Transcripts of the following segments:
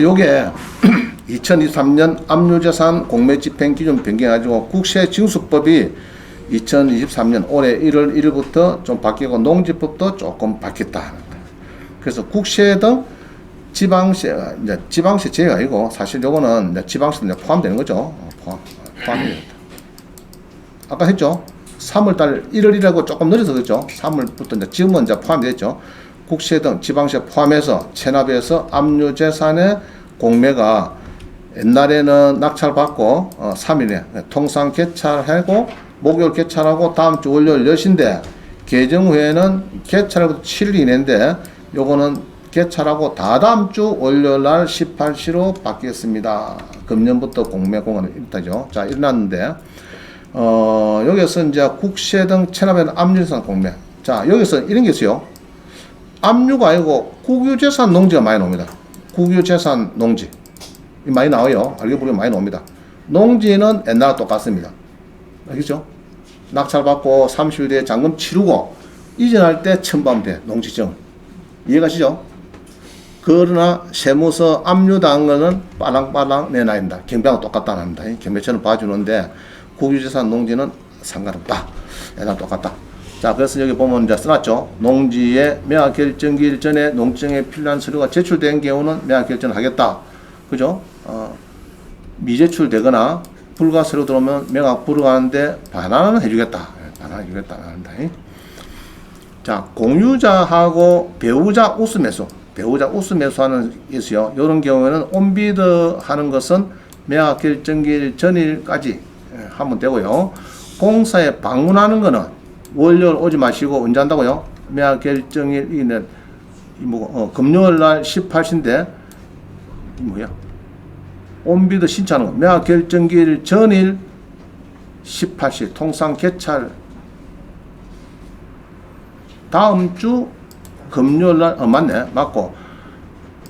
요게 2023년 압류재산 공매집행 기준 변경해가지고 국세징수법이 2023년 올해 1월 1일부터 좀 바뀌고 농지법도 조금 바뀌었다. 그래서 국세 등 지방세가 이제 지방세 제외가 아니고 사실 요거는 이제 지방세도 이제 포함되는 거죠. 포함이 됩니다. 아까 했죠. 3월달 1월이라고 조금 늦어서 그랬죠. 3월부터 이제 지금은 이제 포함이 됐죠. 국세 등 지방세 포함해서 체납해서 압류재산의 공매가 옛날에는 낙찰받고 3일에 통상 개찰하고 목요일 개찰하고 다음 주 월요일 여신데 개정 후에는 개찰하고 7일 이내인데 요거는 개찰하고 다다음 주 월요일 날 18시로 바뀌었습니다. 금년부터 공매 공헌이 있다죠. 자, 일어났는데 여기서 이제 국세 등 체납에는 압류재산 공매. 자, 여기서 이런 게 있어요. 압류가 아니고 국유재산 농지가 많이 나옵니다. 국유재산 농지 많이 나와요. 알게 모르게 많이 나옵니다. 농지는 옛날과 똑같습니다. 알겠죠? 낙찰받고 30일 뒤에 잔금 치르고 이전할 때 첨부하면 돼. 농지증. 이해가시죠? 그러나 세무서 압류당한 거는 빠랑빠랑 내놔야 된다. 경배하고 똑같다는 합니다. 경배처럼 봐주는데 국유재산 농지는 상관없다. 옛날 똑같다. 자, 그래서 여기 보면 이제 써놨죠. 농지의 매각 결정기일 전에 농지증에 필요한 서류가 제출된 경우는 매각 결정을 하겠다. 그죠? 미제출되거나 불가 서류 들어오면 매각 불허하는데 반환은 해주겠다. 반환 해주겠다. 자, 공유자하고 배우자 우수매수. 배우자 우수매수하는 게 있어요. 이런 경우에는 온비드 하는 것은 매각 결정기일 전일까지 하면 되고요. 공사에 방문하는 거는 월요일 오지 마시고 언제 한다고요? 매각 결정일이는 금요일 날 18시인데 뭐야? 온비드 신청하는 거. 매각 결정기일 전일 18시 통상 개찰 다음 주 금요일 날 맞네. 맞고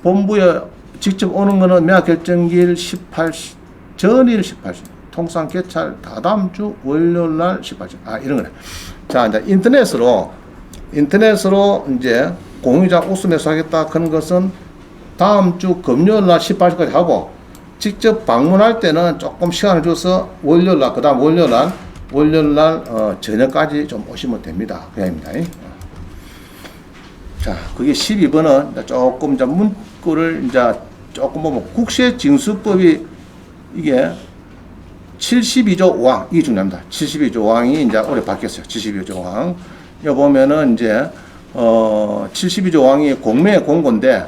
본부에 직접 오는 거는 매각 결정기일 18시 전일 18시 통상 개찰 다다음 주 월요일 날 18시. 이런 거네. 자, 이제 인터넷으로 이제 공유자 우수매수 하겠다 그런 것은 다음 주 금요일 날 18시까지 하고 직접 방문할 때는 조금 시간을 줘서 월요일 날 그다음 월요일 날 저녁까지 좀 오시면 됩니다. 그냥입니다. 자, 그게 12번은 조금 이제 문구를 이제 조금 보면 국세징수법이 이게 72조 5항 이게 중요합니다. 72조 5항이 이제 올해 바뀌었어요. 72조 5항. 여기 보면은 이제 72조 5항이 공매 공고인데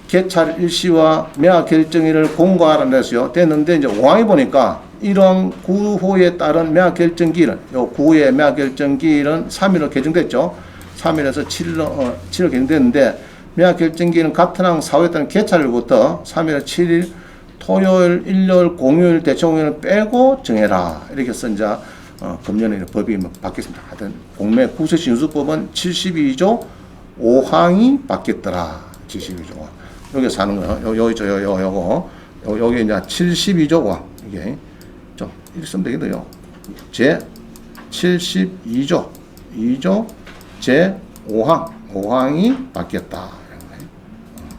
개찰 일시와 매각 결정일을 공고하라는 데서요. 됐는데 이제 5항이 보니까 1항 구호에 따른 매각 결정기일은 요 구호의 매각 결정기일은 3일로 개정됐죠. 3일에서 7일로 개정됐는데 매각 결정기일은 같은 항 4호에 따른 개찰일부터 3일에서 7일 토요일, 일요일, 공휴일, 대청일을 빼고 정해라. 이렇게 해서 이제 금년에 법이 바뀌었습니다. 하여튼 공매 국세징수법은 72조 5항이 바뀌었더라. 72조 5항. 여기서 하는 거요. 요거 이제 72조 5항. 이게 좀 이렇게 쓰면 되겠네요. 제 72조 2조 제 5항이 바뀌었다.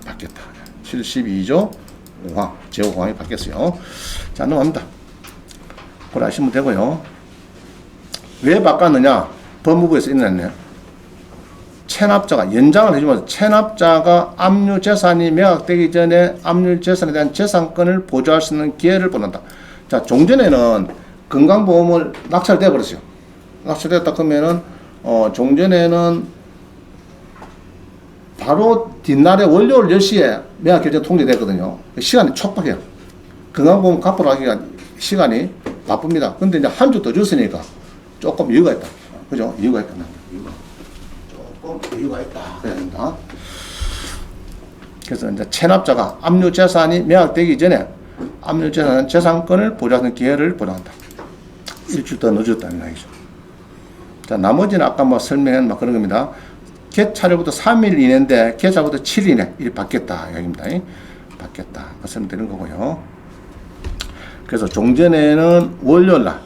바뀌었다. 72조 5항, 제5항이 바뀌었어요. 자, 넘어갑니다. 그걸 아시면 되고요. 왜 바꿨느냐? 법무부에서 일어났네요. 체납자가, 연장을 해주면서 체납자가 압류재산이 매각되기 전에 압류재산에 대한 재산권을 보조할 수 있는 기회를 보낸다. 자, 종전에는 건강보험을 낙찰돼 버렸어요. 낙찰됐다 그러면은, 종전에는 바로 뒷날에 월요일 10시에 매각 결정 통지됐거든요. 시간이 촉박해요. 건강보험 갚으러 하기가 시간이 바쁩니다. 근데 이제 한 주 더 줬으니까 조금 여유가 있다. 그죠? 여유가 있다. 조금 여유가 있다. 그래야 된다. 그래서 이제 체납자가 압류재산이 매각되기 전에 압류재산 재산권을 보좌하는 기회를 보장한다. 일주일 더 늦었다는 얘기죠. 자, 나머지는 아까 뭐 설명한 막 그런 겁니다. 개찰일부터 3일 이내인데 개찰부터 7일 이내 이렇게 바뀌었다 여기입니다. 바뀌었다 말씀드리는 거고요. 그래서 종전에는 월요일날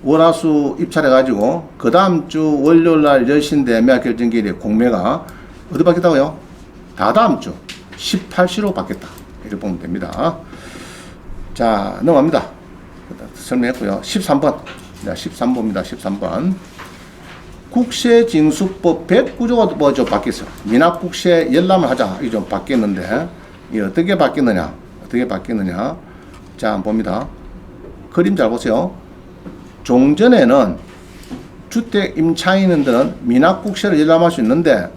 월화수 입찰해 가지고 그 다음 주 월요일날 여신대 매각 결정기일에 공매가 어디 바뀌었다고요? 다다음 주 18시로 바뀌었다. 이렇게 보면 됩니다. 자, 넘어갑니다. 설명했고요. 13번. 자, 13번입니다. 13번. 국세징수법 109조가 뭐죠? 바뀌었어요. 미납국세 열람을 하자. 이게 좀 바뀌었는데, 이 어떻게 바뀌느냐? 어떻게 바뀌느냐? 자, 한번 봅니다. 그림 잘 보세요. 종전에는 주택 임차인들은 미납국세를 열람할 수 있는데,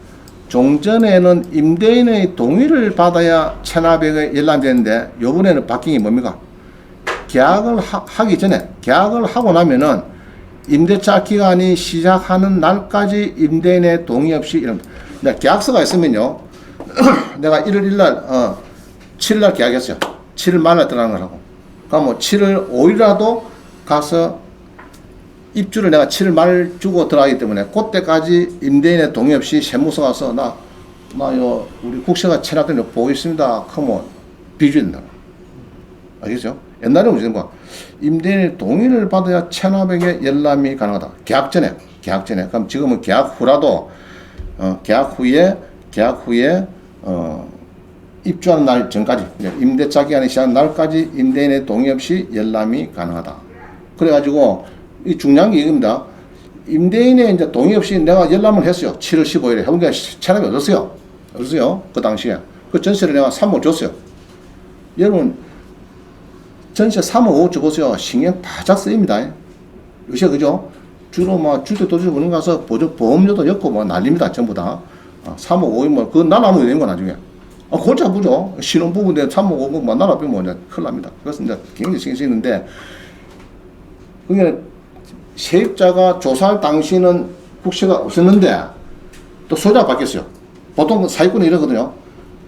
종전에는 임대인의 동의를 받아야 체납액이 열람되는데, 요번에는 바뀐 게 뭡니까? 계약을 하기 전에, 계약을 하고 나면은 임대차 기간이 시작하는 날까지 임대인의 동의 없이 이런 계약서가 있으면요. 내가 1월 1일 7일날 계약했어요. 7일 말에 들어가는 거라고. 그럼 뭐 7월 5일이라도 가서 입주를 내가 7일 말 주고 들어가기 때문에 그때까지 임대인의 동의 없이 세무서 가서 나요 우리 국세가 체납된 거 보고 있습니다. 그러면 비주야 된다. 알겠죠? 옛날에 무슨 거 임대인의 동의를 받아야 체납액의 열람이 가능하다. 계약 전에. 그럼 지금은 계약 후라도 계약 후에 입주하는 날 전까지 임대차 기한이 시작하는 날까지 임대인의 동의 없이 열람이 가능하다. 그래가지고 이 중요한 게 이겁니다. 임대인의 이제 동의 없이 내가 열람을 했어요. 7월 15일에 해운대 체납이 얻었어요. 그 당시에 그 전세를 내가 3억 줬어요. 여러분. 전세 3억 5억 줘보세요. 신경 바짝 쓰입니다. 요새 그죠? 주로 막 주택도시로 보는 가서 보험료도 엮고 뭐 난립니다. 전부 다. 3억 5억 뭐, 그건 날아가면 되는 거 나중에. 골치 아프죠? 신혼부부인데 3억 5억 뭐 날아가면 이제 큰일 납니다. 그래서 이제 굉장히 신경 쓰이는데, 그게 세입자가 조사할 당시는 국세가 없었는데, 또 소유자가 바뀌었어요. 보통 사기꾼은 이러거든요.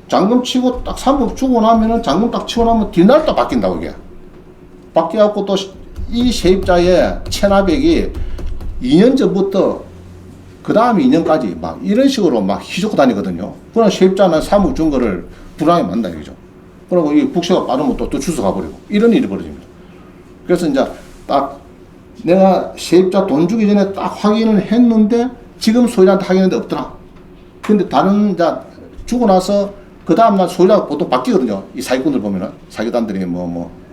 잔금 치고 딱 3억 주고 나면은 잔금 딱 치고 나면 뒤날 또 바뀐다고 이게. 바뀌어갖고 또 이 세입자의 체납액이 2년 전부터 그 다음 2년까지 막 이런 식으로 막 휘젓고 다니거든요. 그러나 세입자는 3억 준 거를 불안하게 만다 이거죠. 그리고 이 국세가 빠르면 또 주소 가버리고 이런 일이 벌어집니다. 그래서 이제 딱 내가 세입자 돈 주기 전에 딱 확인을 했는데 지금 소유자한테 확인했는데 없더라. 근데 다른 자 주고 나서 그 다음날 소유자가 보통 바뀌거든요. 이 사기꾼들 보면은, 사기단들이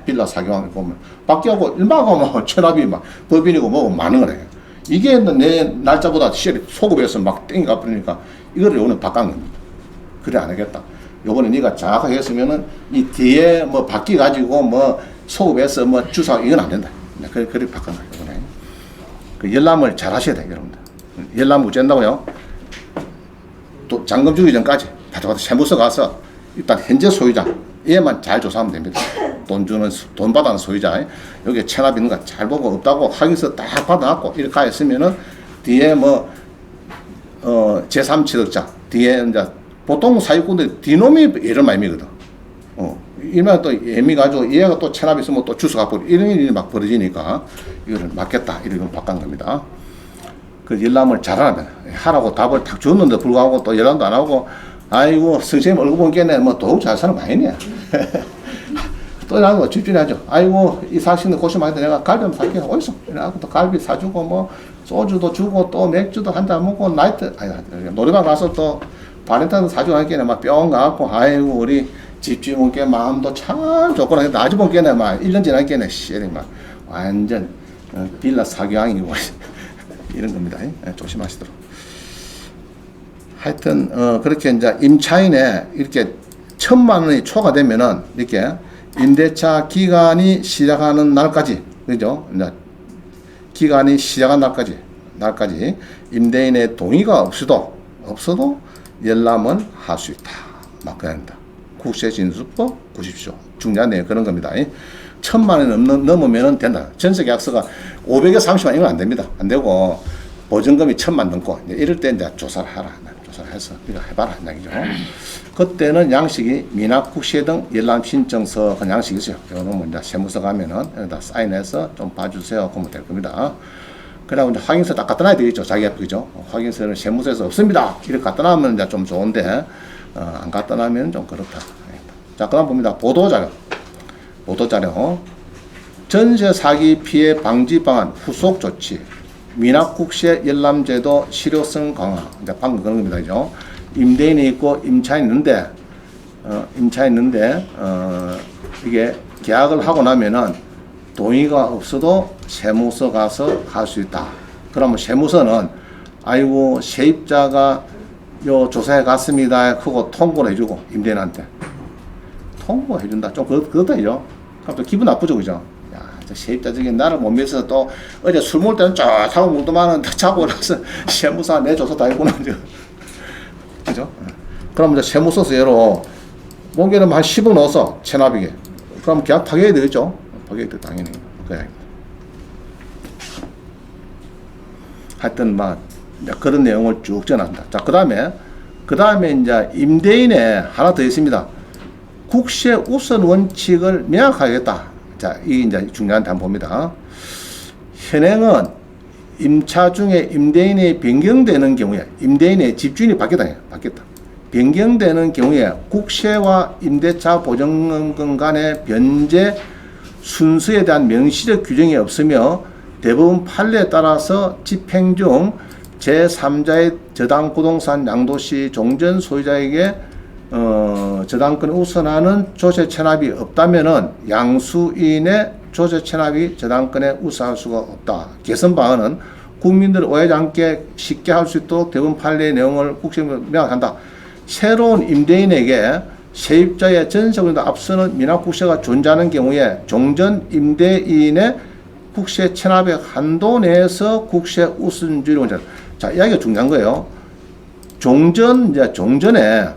빌라 사기왕을 보면, 바뀌어갖고, 일마가 뭐, 체납이 막, 법인이고 뭐고 많은 거네. 이게 내 날짜보다 시절이 소급해서 막 땡겨 버리니까, 이거를 요번에 바꾼 겁니다. 그래, 안 하겠다. 요번에 네가 정확하게 했으면은, 이 뒤에 뭐, 바뀌어가지고 뭐, 소급해서 뭐, 주사, 이건 안 된다. 그래 바꾼 거예요, 요번에. 그 열람을 잘 하셔야 돼요, 여러분들. 열람 어쩐다고요? 또, 잔금 주기 전까지. 바짝바짝 세무서 가서 일단 현재 소유자 얘만 잘 조사하면 됩니다. 돈 받아는 소유자 여기 체납 있는 거 잘 보고 없다고 확인서 딱 받아갖고 이렇게 했으면은 뒤에 뭐 제3취득자 뒤에 이제 보통 사기꾼들이 뒤놈이 이런 말이거든. 이러면 또 애미 가지고 얘가 또 체납 있으면 또 주소가 버리 이런 일이 막 벌어지니까 이거를 막겠다 이렇게 바꾼 겁니다. 그 열람을 잘하면 하라고 답을 딱 줬는데 불구하고 또 열람도 안 하고 아이고 선생님 얼굴 보겠네 뭐 더욱 잘 사는 거 아니네. 또 이러고 집중하죠. 아이고 이 사시는 고생 많이 했는데 내가 갈비 한번 살게 어디서 이러고 또 갈비 사주고 뭐 소주도 주고 또 맥주도 한잔 먹고 나이트 노래방 가서 또 바렌타인 사주고 하겠네 막 뿅 가갖고 아이고 우리 집주인께 마음도 참 좋구나. 나중 보겠네 막 1년 지났겠네 막 완전 빌라 사기왕이고 이런 겁니다. 조심하시도록. 하여튼 그렇게 이제 임차인에 이렇게 1,000만 원이 초과되면은 이렇게 임대차 기간이 시작하는 날까지 그죠? 이제 기간이 시작한 날까지 임대인의 동의가 없어도 열람은 할 수 있다. 막 그럽니다. 국세징수법 90조 중요한 내용 그런 겁니다. 1,000만 원 넘으면은 된다. 전세계약서가 500에서 30만 이건 안 됩니다. 안 되고 보증금이 1,000만 넘고 이럴 때 이제 조사를 하라. 조사를 해서 이거 해봐라 이야기죠. 그때는 양식이 미납국세 등 열람 신청서 그 양식이 있어요. 이거는 이제 세무서 가면은 여기다 사인해서 좀 봐주세요. 그러면 될 겁니다. 그러고 이제 확인서 딱 갖다 놔야 되겠죠. 자기 앞에 그죠. 확인서를 세무서에서 없습니다. 이렇게 갖다 놔면 이제 좀 좋은데 안 갖다 놔면 좀 그렇다. 자, 그다음 봅니다. 보도자료. 전세 사기 피해 방지 방안 후속 조치. 미납국세 열람제도 실효성 강화. 이제 방금 그런 겁니다. 그죠? 임대인이 있고 임차인이 있는데 임차했는데 이게 계약을 하고 나면은 동의가 없어도 세무서 가서 할 수 있다. 그러면 세무서는 아이고 세입자가 요 조사해 갔습니다. 그거 통보를 해주고 임대인한테 통보해준다. 좀 그렇다죠. 그럼 또 기분 나쁘죠, 그죠? 야, 저 세입자 저기 나를 못 믿어서 또 어제 술 먹을 때는 쫙 하고 물도만은 자고 나서 세무사 내줘서 다 했구나, 그죠? 그럼 이제 세무서에로 목에는 한 10억 넣어서 체납이게. 그럼 계약 파기해야 되겠죠? 파기해야 돼, 당연히. 그래. 하여튼 막 그런 내용을 쭉 전한다. 자, 그 다음에 이제 임대인에 하나 더 있습니다. 국세 우선 원칙을 명확하겠다. 자, 이 이제 중요한 데 한번 봅니다. 현행은 임차 중에 임대인이 변경되는 경우에 임대인의 집주인이 바뀌었다. 변경되는 경우에 국세와 임대차 보증금 간의 변제 순서에 대한 명시적 규정이 없으며 대부분 판례에 따라서 집행 중 제3자의 저당 부동산 양도시 종전 소유자에게 저당권을 우선하는 조세 체납이 없다면은 양수인의 조세 체납이 저당권에 우선할 수가 없다. 개선 방안은 국민들 오해하지 않게 쉽게 할 수 있도록 대부분 판례의 내용을 국세법에 명확한다. 새로운 임대인에게 세입자의 전세보다 앞서는 미납국세가 존재하는 경우에 종전 임대인의 국세 체납의 한도 내에서 국세 우선주의를 원한다. 자, 이야기가 중요한 거예요. 종전에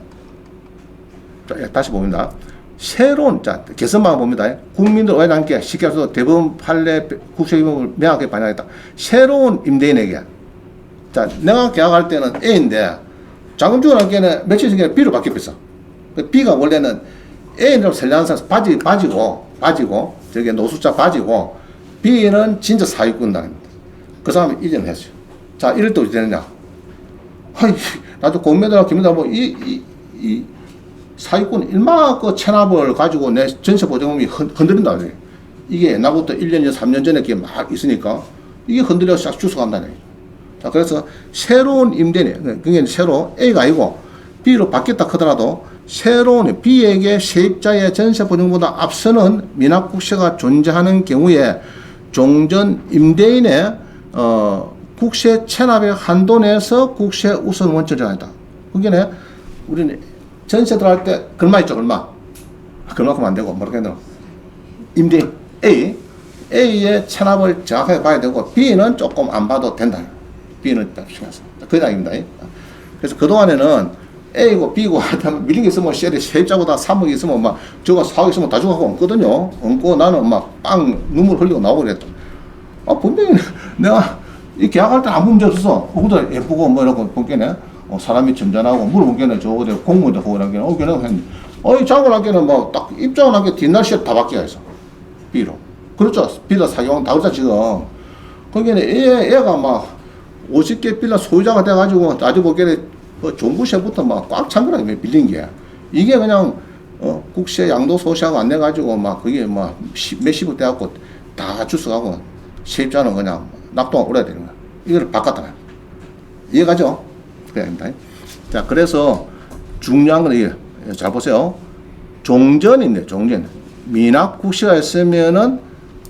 자, 다시 봅니다. 새로운 개선방을 봅니다. 국민들 오해하지 않게 쉽게 해서 대부분 판례 국세법을 명확하게 반영하겠다. 새로운 임대인에게 자, 내가 계약할 때는 A인데 자금주가 할게는 며칠 전에 B로 바뀌었어. B가 원래는 A는 설량상 빠지고 저게 노숙자 빠지고 B는 진짜 사기꾼다. 그 사람이 이전을 했어요. 자, 이럴 때 어떻게 되느냐? 아이, 나도 공매도나 김매도 이 사기꾼 일마 그 체납을 가지고 내 전세 보증금이 흔들린다. 이게 옛날부터 1년 전, 3년 전에 이게 막 있으니까 이게 흔들려서 싹 주워간다네. 자, 그래서 새로운 임대인, 그게 새로 A가 아니고 B로 바뀌었다 하더라도 새로운 B에게 세입자의 전세 보증보다 앞서는 미납국세가 존재하는 경우에 종전 임대인의 국세 체납의 한도 내에서 국세 우선 원칙을 정한다. 그게 우리는 전세 들어갈 때 글마 있죠, 글마. 글마하면 안 되고 뭐라고 해야 되나? 임대인 A의 체납을 정확하게 봐야 되고 B는 조금 안 봐도 된다. B는 딱 신경 써. 그 이야기입니다. 그래서 그동안에는 A고 B고 하여튼 밀린 게 있으면 세입자보다 3억 있으면 막 저거 4억 있으면 다 주고 얹거든요. 얹고 나는 막 빵 눈물 흘리고 나오고 그랬다. 아, 분명히 내가 이 계약할 때 아무 문제 없었어. 그것도 예쁘고 뭐 이러고 본게네. 사람이 점잖하고 물어본게네. 저거 어디 공무원도 하고 이러게. 걔네가 했는데. 이 작업을 하기에는 뭐 딱 입장을 하기에 뒷날씨에 다 바뀌어 있어. B로. 그렇죠. B도 사기왕 다 그렇죠, 지금. 거기는 얘가 막 50개 빌라 소유자가 돼가지고 따져보기에는 종부세부터 막 꽉 찬 거라, 빌린 게. 이게 그냥, 국세 양도소시하고 안 내가지고 막 그게 막 몇십억 돼갖고 다 주워가고 세입자는 그냥 낙동을 오래야 되는 거야. 이걸 바꿨다. 이해가죠? 그래, 아닙니다. 자, 그래서 중요한 건 이게, 잘 보세요. 종전인데, 종전. 미납국세가 있으면은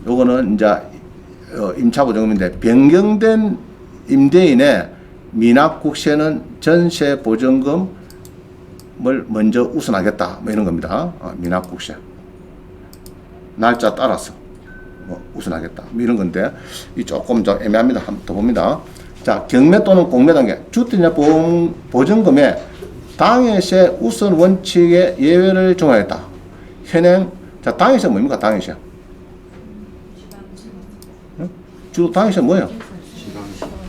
요거는 이제, 임차보증금인데, 변경된 임대인의 미납국세는 전세보증금을 먼저 우선하겠다. 뭐 이런 겁니다. 미납국세. 날짜 따라서 우선하겠다. 뭐 이런 건데, 이 조금 좀 애매합니다. 한번 더 봅니다. 자, 경매 또는 공매 단계. 주택이나 보증금에 당해세 우선 원칙의 예외를 정하겠다. 현행, 자, 당해세 뭡니까? 당해세. 주로 당해세 뭐예요?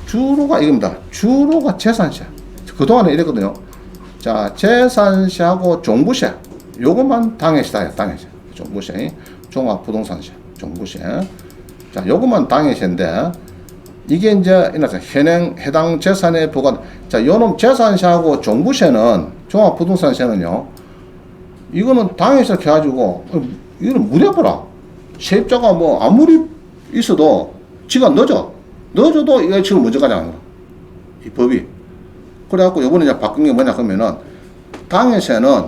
주로가 이겁니다. 주로가 재산세. 그동안에 이랬거든요. 자, 재산세하고 종부세. 요것만 당해세다. 당해세. 종부세. 종합부동산세. 종부세. 자, 요것만 당해세인데, 이게 이제, 현행 해당 재산에 부과, 자, 요놈 재산세하고 종부세는, 종합부동산세는요, 이거는 당해세 해가지고, 이거는 무대봐라. 세입자가 뭐, 아무리 있어도, 지가 넣어줘도 이거 지금 문제가 나는 거야. 이 법이. 그래갖고 요번에 이제 바꾼 게 뭐냐 하면은, 당해세는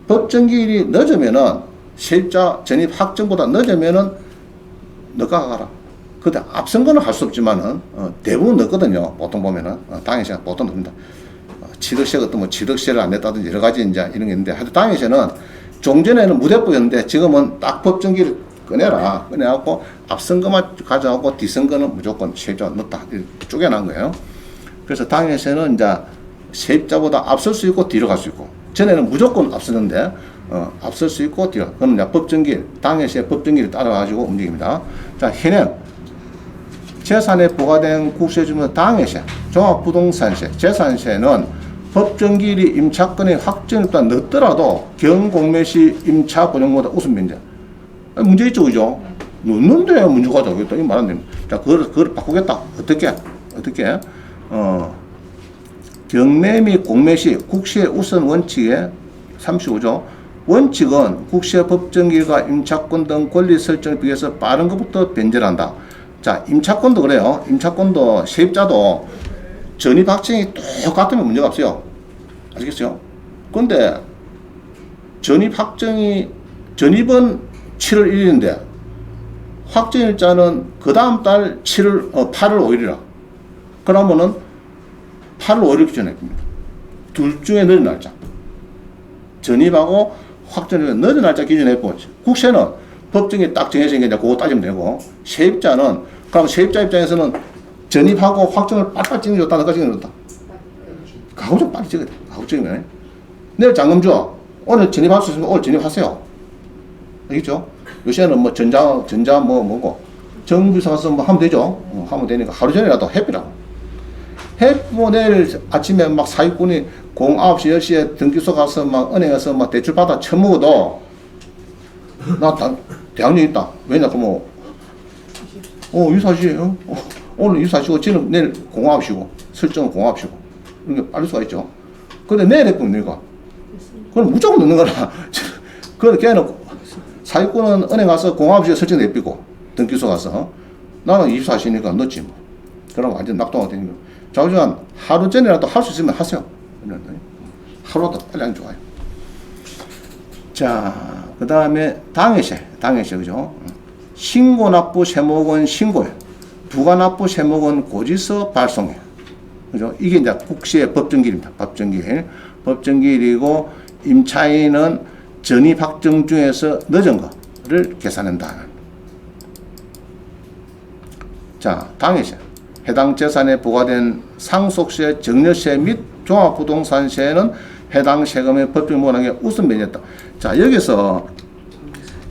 법정기일이 늦으면은 세입자 전입 확정보다 늦으면은 너가 가라. 근데 앞선 거는 할 수 없지만은 대부분 늦거든요. 보통 보면은 당해시가 보통 늦습니다. 7억세 같은 뭐 7억세를 안 냈다든지 여러 가지 이제 이런 게 있는데 하여튼 당해시는 종전에는 무대법이었는데 지금은 딱 법정기를 꺼내갖고 앞선 거만 가져가고 뒤선 거는 무조건 세입자가 넣다 이렇게 쪼개난 거예요. 그래서 당해시는 이제 세입자보다 앞설 수 있고 뒤로 갈 수 있고 전에는 무조건 앞서는데 앞설 수 있고 뒤로 그건 이제 법정기일 당해시의 법정기를 따라가지고 움직입니다. 자 현행 재산에 부과된 국세주면 당해세, 종합부동산세, 재산세는 법정기일이 임차권의 확정에 따라 늦더라도 경공매시 임차 보증보다 우선 면제. 문제 있죠, 그죠? 늦는데 문제가 되겠다. 이 말 안 됩니다. 자, 그걸 바꾸겠다. 어떻게? 경매 및 공매시 국세 우선 원칙에 35조. 원칙은 국세 법정기일과 임차권 등 권리 설정에 비해서 빠른 것부터 변제를 한다. 자, 임차권도 그래요. 임차권도 세입자도 전입 확정이 똑같으면 문제가 없어요. 아시겠어요? 근데 전입은 7월 1일인데 확정일자는 그 다음 달 8월 5일이라. 그러면은 8월 5일 기준에 봅니다. 둘 중에 늦은 날짜. 전입하고 확정일자 늦은 날짜 기준에 보고 국세는 법정이 딱 정해진 게 이제 그거 따지면 되고 세입자는 그럼 세입자 입장에서는 전입하고 확정을 빨리빨리 찍어줬다 너가 찍어줬다 가구 좀 빨리 찍어야 돼. 가구 찍으면 내일 잔금 줘. 오늘 전입할 수 있으면 오늘 전입하세요. 알겠죠? 요새는 뭐 전자 뭐고 정비서 가서 뭐 하면 되죠. 하면 되니까 하루 전이라도 해피라고. 해피고 내일 아침에 막 사기꾼이 9시 10시에 등기소 가서 막 은행에서 막 대출 받아 처먹어도 나 대학력 있다. 왜냐 그러면 유사시 오늘 유사시고 지금 내일 공합시고 설정은 공합시고 이런 게 빨릴 수가 있죠. 근데 내일 했으면 내가 그럼 무조건 넣는 거라. 그런데 걔는 사기꾼은 은행 가서 공합시에 설정 내비고 등기소 가서 나는 24시니까 넣지 뭐. 그럼 완전 낙동화 되는 거. 자우지간 하루 전이라도 할 수 있으면 하세요. 하루라도 빨리 하면 좋아요. 자, 그 다음에 당해세, 그죠? 신고납부 세목은 신고해. 부가납부 세목은 고지서 발송해. 그죠? 이게 이제 국시의 법정기일입니다. 법정기일이고, 임차인은 전입 확정 중에서 늦은 거를 계산한다. 자, 당해세. 해당 재산에 부과된 상속세, 증여세 및 종합부동산세는 해당 세금의 법정 모양에 우선 면제했다. 자, 여기서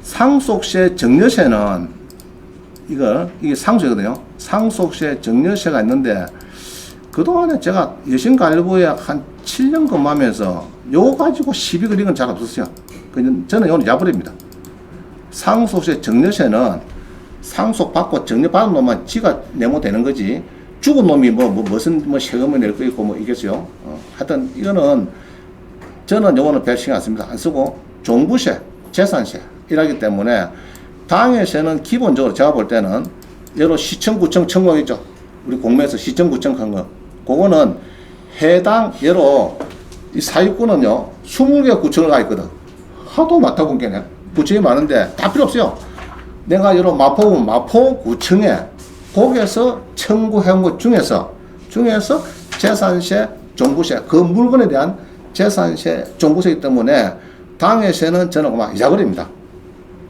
상속세, 증여세는 이게 상속이거든요. 상속세, 증여세가 있는데 그동안에 제가 여신관리부에 한 7년 근무하면서 요거 가지고 시비 걸린 건 잘 없었어요. 저는 이거는 야부립니다. 상속세, 증여세는 상속받고 증여받은 놈만 지가 내면 되는 거지. 죽은 놈이 무슨 세금을 낼 거 있고 이겠어요. 하여튼 이거는 저는 요거는 별 신경 안 씁니다. 안 쓰고 종부세, 재산세 이라기 때문에 당해세는 기본적으로 제가 볼 때는 여러 시청, 구청, 청구 있죠. 우리 공매에서 시청, 구청 한 거. 그거는 해당 여러 이 사유권은요 20개 구청을 가 있거든. 하도 맡아본 게네. 구청이 많은데 다 필요 없어요. 내가 여러 마포구청에 거기에서 청구해온 것 중에서 재산세, 종부세 그 물건에 대한 재산세, 종부세이기 때문에 당해세는 저는 그만 잊어버립니다.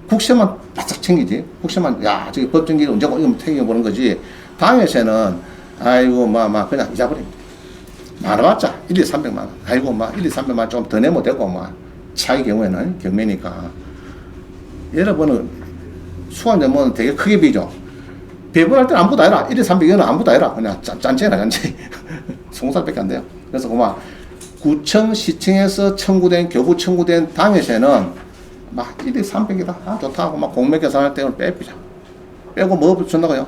국세만 바짝 챙기지. 국세만 저기 법정기일 언제 이거 챙겨보는 거지. 당해세는 아이고 그냥 잊어버립니다. 많아봤자 1, 2, 300만 원. 아이고 1, 2, 300만 원 좀 더 내면 되고 차의 경우에는 경매니까. 여러분은 수완되면 되게 크게 비죠. 배분할 때는 아무것도 아니라 1, 2, 300원은 아무것도 아니라 그냥 짠체나 짠체. 20살밖에 안 돼요. 그래서 그만 구청, 시청에서 교부 청구된 당해세는 1, 2, 300이다. 좋다 하고 공매 계산할 때는 빼자. 빼고 뭐 붙였나고요?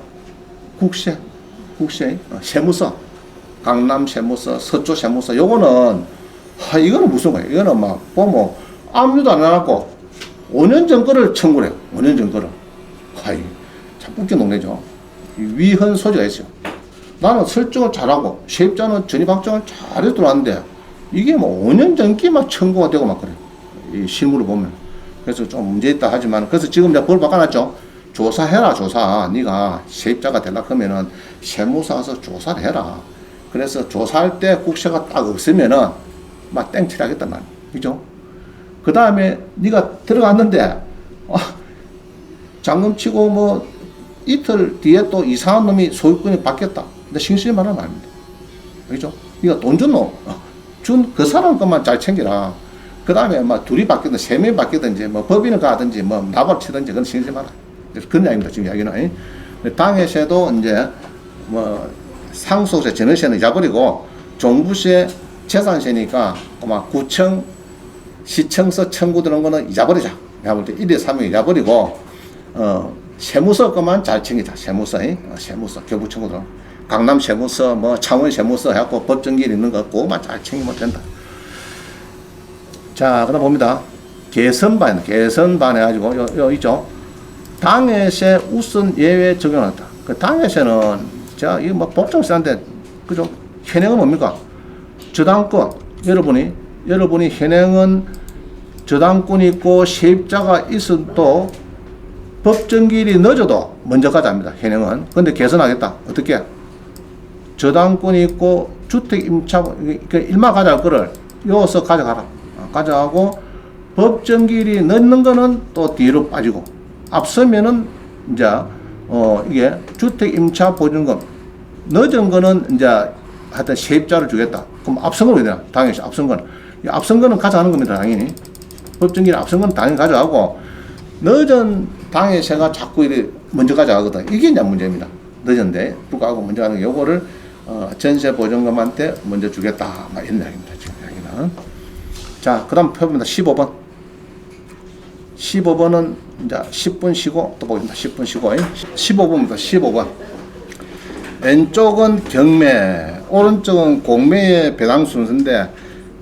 국세, 세무서, 강남 세무서, 서초 세무서. 요거는 이거는 무슨 거예요? 이거는 보면 아무도 안 해갖고 5년 전 거를 청구를 해요. 5년 전 거를. 참 웃긴 동네죠. 위헌 소지가 있어요. 나는 설정을 잘하고 세입자는 전입 확정을 잘해서 들어왔는데 이게 5년 전기만 청구가 되고 그래. 이 실물을 보면. 그래서 좀 문제 있다 하지만, 그래서 지금 내가 벌 바꿔놨죠. 조사해라, 조사. 네가 세입자가 되려고 하면은 세무사 가서 조사를 해라. 그래서 조사할 때 국세가 딱 없으면은 막 땡칠하겠단 말이야. 그죠? 그 다음에 네가 들어갔는데 잔금 치고 뭐 이틀 뒤에 또 이상한 놈이 소유권이 바뀌었다. 근데 싱싱히 말하면 안 됩니다. 그죠? 네가 돈 준 놈, 준 그 사람 것만 잘 챙겨라. 그 다음에 막 둘이 바뀌든 세 명이 바뀌든지 뭐 법인을 가든지 뭐 나발 치든지 그건 싱싱히 말아. 그런 이야기입니다. 지금 이야기는. 당해세도 이제 뭐 상속세, 전월세는 잊어버리고 종부세, 재산세니까 아마 구청, 시청서 청구 들은 거는 잊어버리자. 내가 볼 때 1회 3회 잊어버리고 세무서 것만 잘 챙기자. 세무서, 세무서, 교부 청구 들은 강남 세무서, 뭐 창원 세무서 해갖고 법정기일 있는 거 그거만 잘 챙기면 된다. 자, 그다음 봅니다. 개선반 해가지고 요 있죠. 당해세 우선 예외 적용한다. 그 당해세는 자, 이거 뭐 법정세인데 그죠? 현행은 뭡니까? 저당권. 여러분이 현행은 저당권이 있고 세입자가 있어도 법정기일이 늦어도 먼저 가자합니다. 현행은. 근데 개선하겠다. 어떻게? 저당권이 있고 주택 임차 그러니까 일마 가져갈 거를 여기서 가져가라. 가져가고 법정기일이 늦는 거는 또 뒤로 빠지고 앞서면은 이제 이게 주택 임차 보증금 늦은 거는 이제 하여튼 세입자를 주겠다. 그럼 앞선 거는 되나? 당연히 앞선 거는. 앞선 거는 가져가는 겁니다. 당연히. 법정기일 앞선 거는 당연히 가져가고 늦은 당해세가 자꾸 이렇게 먼저 가져가거든. 이게 이제 문제입니다. 늦은데 불구하고 먼저 가는 거 요거를 전세 보증금한테 먼저 주겠다. 막 이런 이야기입니다. 지금 이야기는. 자, 그 다음 표입니다. 15번. 15번은 이제 10분 쉬고 또 보겠습니다. 10분 쉬고 15번입니다. 15번. 왼쪽은 경매, 오른쪽은 공매의 배당 순서인데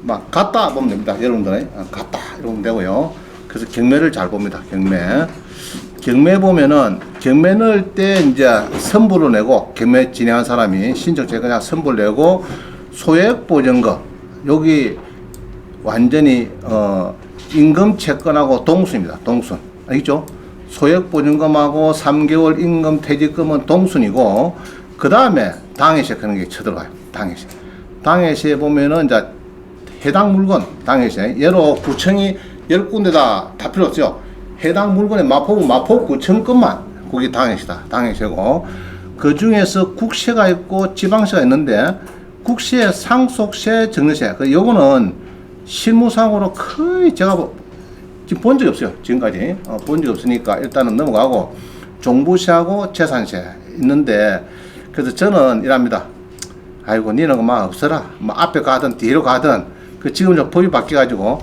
막 같다 보면 됩니다. 여러분들 같다 이러면 되고요. 그래서 경매를 잘 봅니다. 경매 보면은 경매 넣을 때 이제 선불을 내고 경매 진행한 사람이 신청제 그냥 선불 내고 소액 보증금 여기 완전히 임금 채권하고 동순입니다. 동순. 알겠죠? 소액 보증금하고 3개월 임금 퇴직금은 동순이고 그 다음에 당해세 그런 게 쳐들어가요. 당해세 보면은 이제 해당 물건 당해세 예로 구청이 10군데다 다 필요 없죠. 해당 물건의 마포구청 것만 거기 당해세고 그 중에서 국세가 있고 지방세가 있는데 국세, 상속세, 정리세 요거는 실무상으로 거의 제가 지금 본 적이 없어요. 지금까지 본 적이 없으니까 일단은 넘어가고 종부세하고 재산세 있는데 그래서 저는 이랍니다. 아이고 니는 그만 없어라. 뭐 앞에 가든 뒤로 가든 그 지금 좀 법이 바뀌어가지고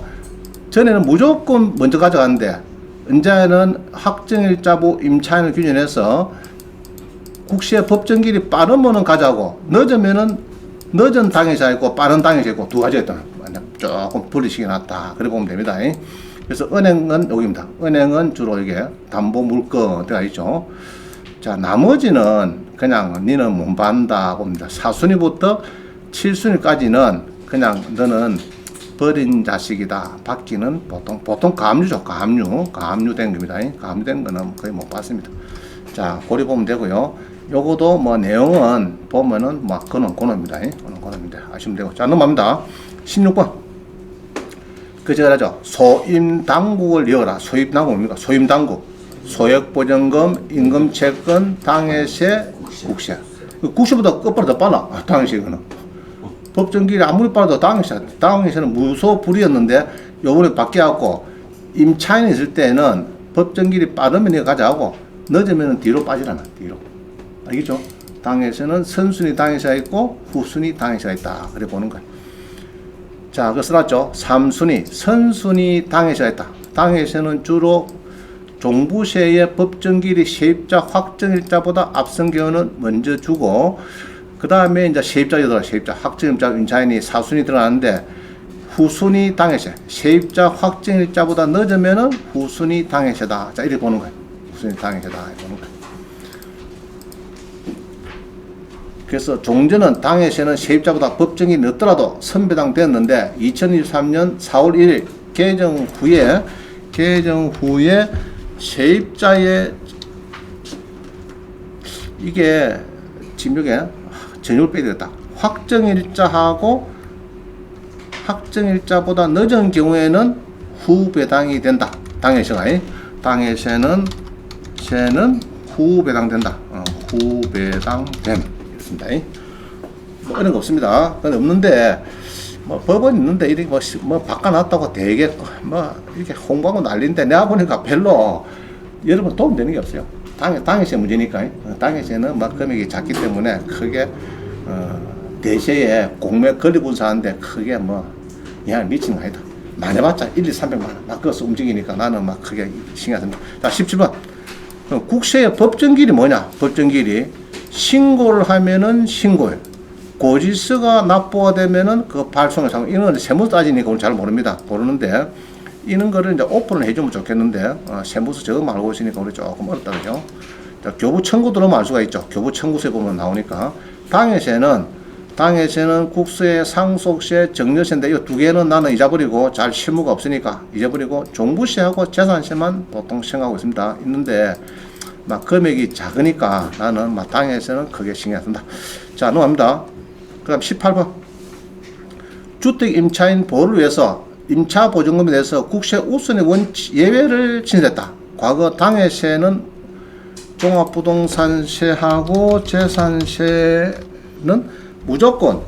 전에는 무조건 먼저 가져갔는데 이제는 확정일자부 임차인을 규정해서 국세 법정기일이 빠르면은 가져가고 늦으면은 늦은 당해자 있고 빠른 당해자 있고 두 가지가 있다. 조금 분리시켜 놨다. 그래 보면 됩니다. 그래서 은행은 여기입니다. 은행은 주로 이게 담보 물건 들어가 있죠. 자, 나머지는 그냥 니는 못 받는다 봅니다. 4순위부터 7순위까지는 그냥 너는 버린 자식이다. 받기는 보통 가압류죠. 가압류된 겁니다. 가압류된 거는 거의 못 받습니다. 자, 고려 보면 되고요. 요거도 뭐 내용은 보면은 막 그놈입니다. 그놈입니다. 아시면 되고. 자, 넘어갑니다. 16번. 제가 하죠. 소임당국을 이어라. 소임당국 뭡니까? 소임당국. 소액보증금, 임금채권, 당해세, 국세. 국세보다 끝보다 더 빨라. 당해세 이거는. 법정기일이 아무리 빨라도 당해세는 무소불위였는데 요번에 바뀌어갖고 임차인이 있을 때는 법정기일이 빠르면 이거 가져가고 늦으면 뒤로 빠지라나. 뒤로. 알겠죠? 당해세는 선순위 당해세가 있고 후순위 당해세가 있다. 그래 보는 거예요. 자, 그거 써놨죠. 3순위, 선순위 당해세가 있다. 당해세는 주로 종부세의 법정기일이 세입자 확정일자보다 앞선 경우는 먼저 주고, 그 다음에 이제 세입자가 들어가, 세입자 확정일자 임차인이 4순위 들어가는데, 후순위 당해세, 세입자 확정일자보다 늦으면은 후순위 당해세다. 자, 이렇게 보는 거예요. 후순위 당해세다. 이렇게 보는 거예요. 그래서 종전은 당해세는 세입자보다 법정이 늦더라도 선배당 되었는데 2023년 4월 1일 개정 후에 세입자의 이게 지금 여기 전율 빼야 되겠다. 확정일자보다 늦은 경우에는 후배당이 된다. 당해세는 후배당된다. 후배당됨. 있습니다. 뭐 이런 거 없습니다. 그건 없는데, 뭐 법은 있는데, 이렇게 뭐 바꿔놨다고 되게, 뭐, 이렇게 홍보하고 난리인데, 내가 보니까 별로 여러분 도움 되는 게 없어요. 당해세 문제니까. 당해세는 막 금액이 작기 때문에 크게, 대세에 공매 권리분사하는데 크게 뭐, 영향을 미치는 거 아니다. 많이 해봤자 1, 2, 300만 원. 막 그것서 움직이니까 나는 막 크게 신경 씁니다. 자, 17번. 국세의 법정기일이 뭐냐? 법정기일이 신고를 하면은 신고일. 고지서가 납부가 되면은 그 발송을 상고 이런 세무 따지니까 오늘 잘 모릅니다. 모르는데 이런 거를 이제 오픈을 해주면 좋겠는데 세무서 저거 알고 있으니까 우리 조금 어렵다 그죠? 자, 교부 청구 들어오면 알 수가 있죠. 교부 청구세 보면 나오니까 당해세는 국세, 상속세, 정려세인데 이 두 개는 나는 잊어버리고 잘 실무가 없으니까 잊어버리고 종부세하고 재산세만 보통 생각하고 있는데 막 금액이 작으니까 나는 막 당해세는 크게 신경 쓴다. 자, 넘어갑니다. 그다음 18번. 주택 임차인 보호를 위해서 임차 보증금에 대해서 국세 우선의 예외를 신설했다. 과거 당해세는 종합부동산세하고 재산세는 무조건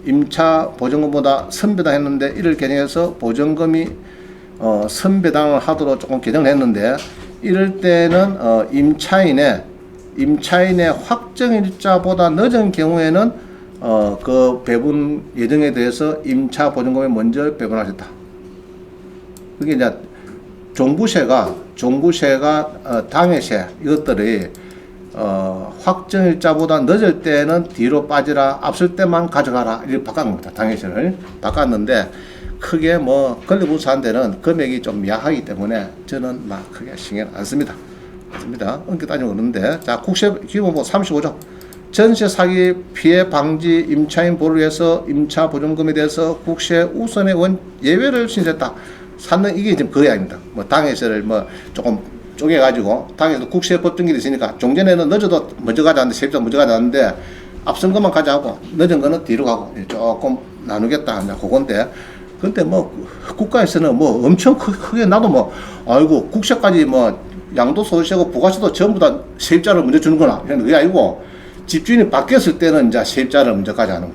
임차 보증금보다 선배당 했는데 이를 개정해서 보증금이 선배당을 하도록 조금 개정을 했는데 이럴 때는 임차인의 확정일자보다 늦은 경우에는 그 배분 예정에 대해서 임차 보증금에 먼저 배분하셨다. 그게 이제 종부세가 당해세 이것들이 확정일자보다 늦을 때는 뒤로 빠지라, 앞설 때만 가져가라 이렇게 바꾼 겁니다. 당해세를 바꿨는데 크게 뭐 권리분사한 데는 금액이 좀 야하기 때문에 저는 막 크게 신경 안 씁니다. 엄격 따지면 그러는데 자, 국세 기본법 35조 전세 사기 피해 방지 임차인 보호를 위해서 임차 보증금에 대해서 국세 우선의 예외를 신설했다. 사는 이게 지금 그 이야기입니다. 뭐 당해세를 뭐 조금 쪼개가지고 당해서 국세 법정기일이 있으니까 종전에는 늦어도 먼저 가지 않는데 세입자 먼저 가지 않는데 앞선 것만 가져가고 늦은 거는 뒤로 가고 조금 나누겠다. 그건데 근데 뭐 국가에서는 뭐 엄청 크게 나도 뭐 아이고 국세까지 뭐 양도소득세고 부가세도 전부 다 세입자를 먼저 주는 거나 이런 게 아니고 집주인이 바뀌었을 때는 이제 세입자를 먼저 가져가는 거.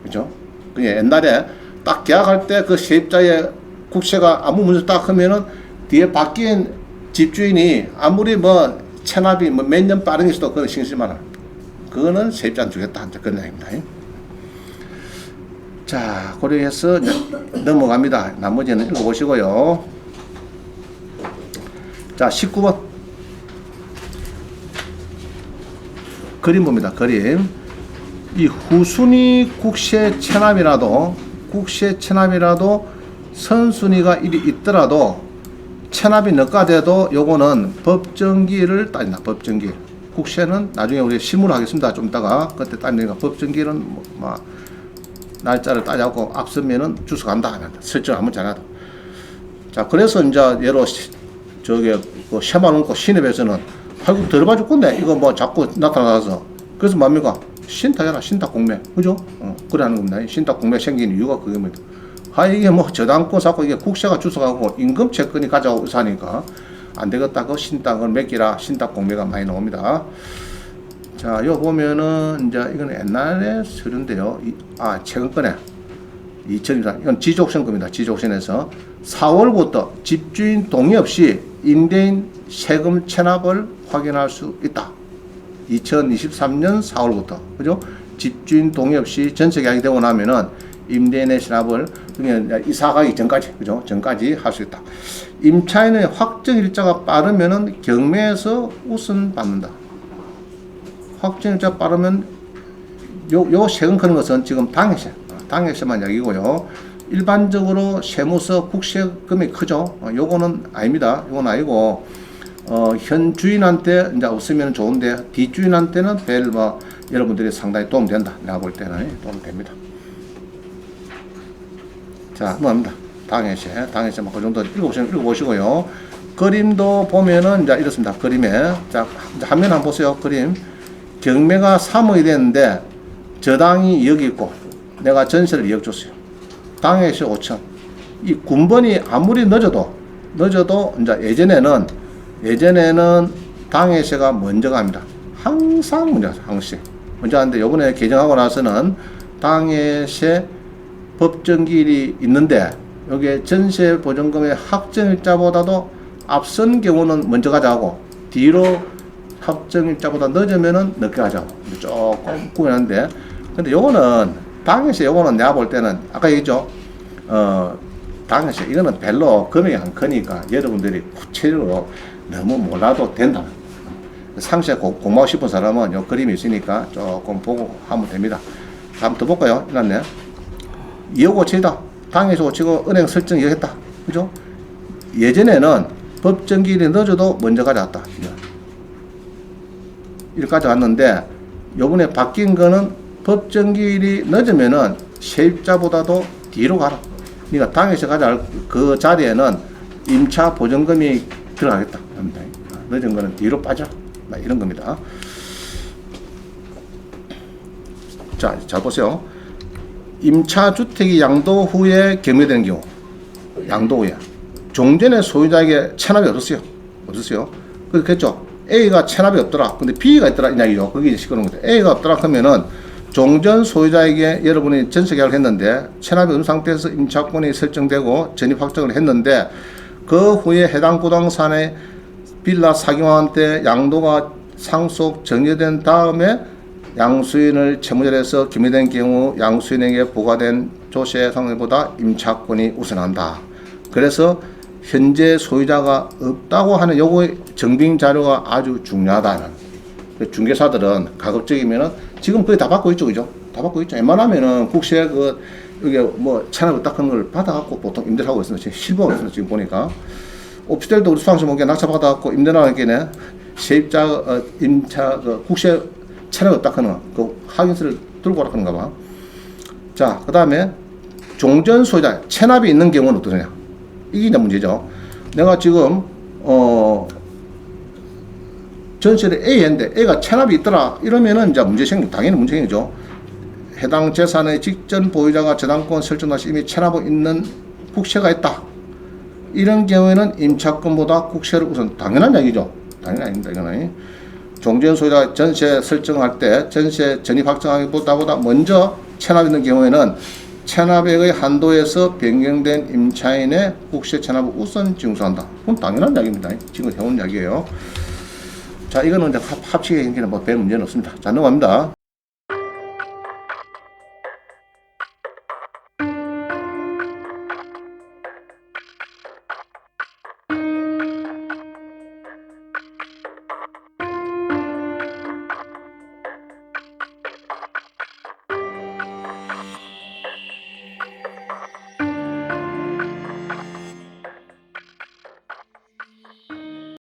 그죠? 그게 옛날에 딱 계약할 때 그 세입자의 국세가 아무 문제 딱 하면은 뒤에 바뀐 집주인이 아무리 뭐 체납이 뭐 몇 년 빠른 게 있어도 그건 신경 쓰지 마라. 그거는 세입자한테 주겠다. 그런 얘기입니다. 자, 고려해서 넘어갑니다. 나머지는 읽어보시고요. 자, 19번. 그림 봅니다. 그림. 이 후순위 국세 체납이라도 선순위가 있더라도 체납이 늦가돼도 요거는 법정기일을 따진다. 법정기일. 국세는 나중에 우리 실무를 하겠습니다. 좀 이따가 그때 따지니까 법정기일은 뭐 날짜를 따져갖고 앞서면은 주소 간다. 설정 한번 잘하다. 자, 그래서 이제 예로 저기 그 쉐마놓고 신협에서는 아이고 들어봐 죽겠네. 이거 뭐 자꾸 나타나서 그래서 뭡니까? 신탁해라. 신탁 공매. 그죠? 그래 하는 겁니다. 신탁 공매 생긴 이유가 그게 뭐죠? 이게 뭐 저당권 사고 이게 국세가 주소가고 임금 채권이 가져가고 사니까 안 되겠다. 그 신탁을 맡기라. 신탁 공매가 많이 나옵니다. 자, 요 보면은 이제 이건 옛날에 서류인데요. 최근 거네. 2024. 이건 지족선급입니다. 지족선에서 4월부터 집주인 동의 없이 임대인 세금 체납을 확인할 수 있다. 2023년 4월부터. 그죠? 집주인 동의 없이 전세 계약이 되고 나면은 임대인의 체납을 그냥 이사 가기 전까지, 그죠? 전까지 할 수 있다. 임차인의 확정 일자가 빠르면은 경매에서 우선 받는다. 확정 일자 빠르면 요 세금 크는 것은 지금 당해세만 이야기고요. 일반적으로 세무서 국세금이 크죠. 요거는 아닙니다. 요건 아니고 현 주인한테 이제 없으면 좋은데 뒷주인한테는 뭐 여러분들이 상당히 도움 된다. 내가 볼 때는 도움 됩니다. 자, 넘어갑니다. 당해세 뭐 그 정도 읽어보시고요. 그림도 보면은 이제 이렇습니다. 그림에 자 화면 한번 보세요. 그림 경매가 3억이 됐는데 저당이 2억이 있고 내가 전세를 2억 줬어요. 당해세 5천. 이 군번이 아무리 늦어도 이제 예전에는 당해세가 먼저 갑니다. 항상 먼저 하는데 요번에 개정하고 나서는 당해세 법정기일이 있는데 여기에 전세 보증금의 확정일자보다도 앞선 경우는 먼저 가자고 뒤로 확정일자보다 늦으면은 늦게 가자고 조금 구분하는데 근데 요거는 당해세 요거는 내가 볼 때는 아까 얘기했죠. 당해세 이거는 별로 금액이 안 크니까 여러분들이 구체적으로 너무 몰라도 된다. 상세 공부하고 싶은 사람은 요 그림이 있으니까 조금 보고 하면 됩니다. 한번 더 볼까요? 이랬네. 2억 5천이다. 당해서 5치고 은행 설정 2억 했다. 그죠? 예전에는 법정기일이 늦어도 먼저 가져왔다. 이렇게 가져왔는데 요번에 바뀐 거는 법정기일이 늦으면은 세입자보다도 뒤로 가라. 그러니까 당해서 가져갈 그 자리에는 임차 보증금이 들어가겠다. 늦은 거는 뒤로 빠져. 이런 겁니다. 자, 잘 보세요. 임차 주택이 양도 후에 경매되는 경우, 양도 후에 종전의 소유자에게 체납이 없었어요. 그렇겠죠. A가 체납이 없더라. 근데 B가 있더라. 이 이야기죠. 그게 시끄러운 거죠. A가 없더라 하면은 종전 소유자에게 여러분이 전세 계약을 했는데 체납이 없는 상태에서 임차권이 설정되고 전입 확정을 했는데 그 후에 해당 부동산의 빌라 사기왕한테 양도가 상속 정리된 다음에 양수인을 채무자로서 경매된 경우 양수인에게 부과된 조세 상황보다 임차권이 우선한다. 그래서 현재 소유자가 없다고 하는 요거의 증빙 자료가 아주 중요하다는. 중개사들은 가급적이면은 지금 거의 다 받고 있죠, 그죠? 다 받고 있죠. 웬만하면은 국세 이게 뭐 체납을 딱 하는 걸 받아갖고 보통 임대를 하고 있습니다. 지금 실버가 있습니다. 지금 보니까. 오피스텔도 우리 수강시 모기에 낙찰 받아갖고 임대나가기에는 세입자, 임차, 국세 체납을 딱 하는 그 확인서를 들고 오라 하는가 봐. 자, 그 다음에 종전 소유자, 체납이 있는 경우는 어떠냐? 이게 이제 문제죠. 내가 지금, 전세를 A 했는데 A가 체납이 있더라. 이러면은 이제 당연히 문제 생기죠. 해당 재산의 직전 보유자가 저당권 설정 당시 이미 체납이 있는 국세가 있다. 이런 경우에는 임차권보다 국세를 우선 당연한 얘기죠. 당연히 아닙니다. 이거는 종전 소유자 전세 설정할 때 전세 전입 확정하기보다 먼저 체납 있는 경우에는 체납액의 한도에서 변경된 임차인의 국세 체납을 우선 징수한다. 그건 당연한 이야기입니다. 지금 해온 이야기예요. 자, 이거는 이제 합치게 생기는 별 문제는 없습니다. 자, 넘어갑니다.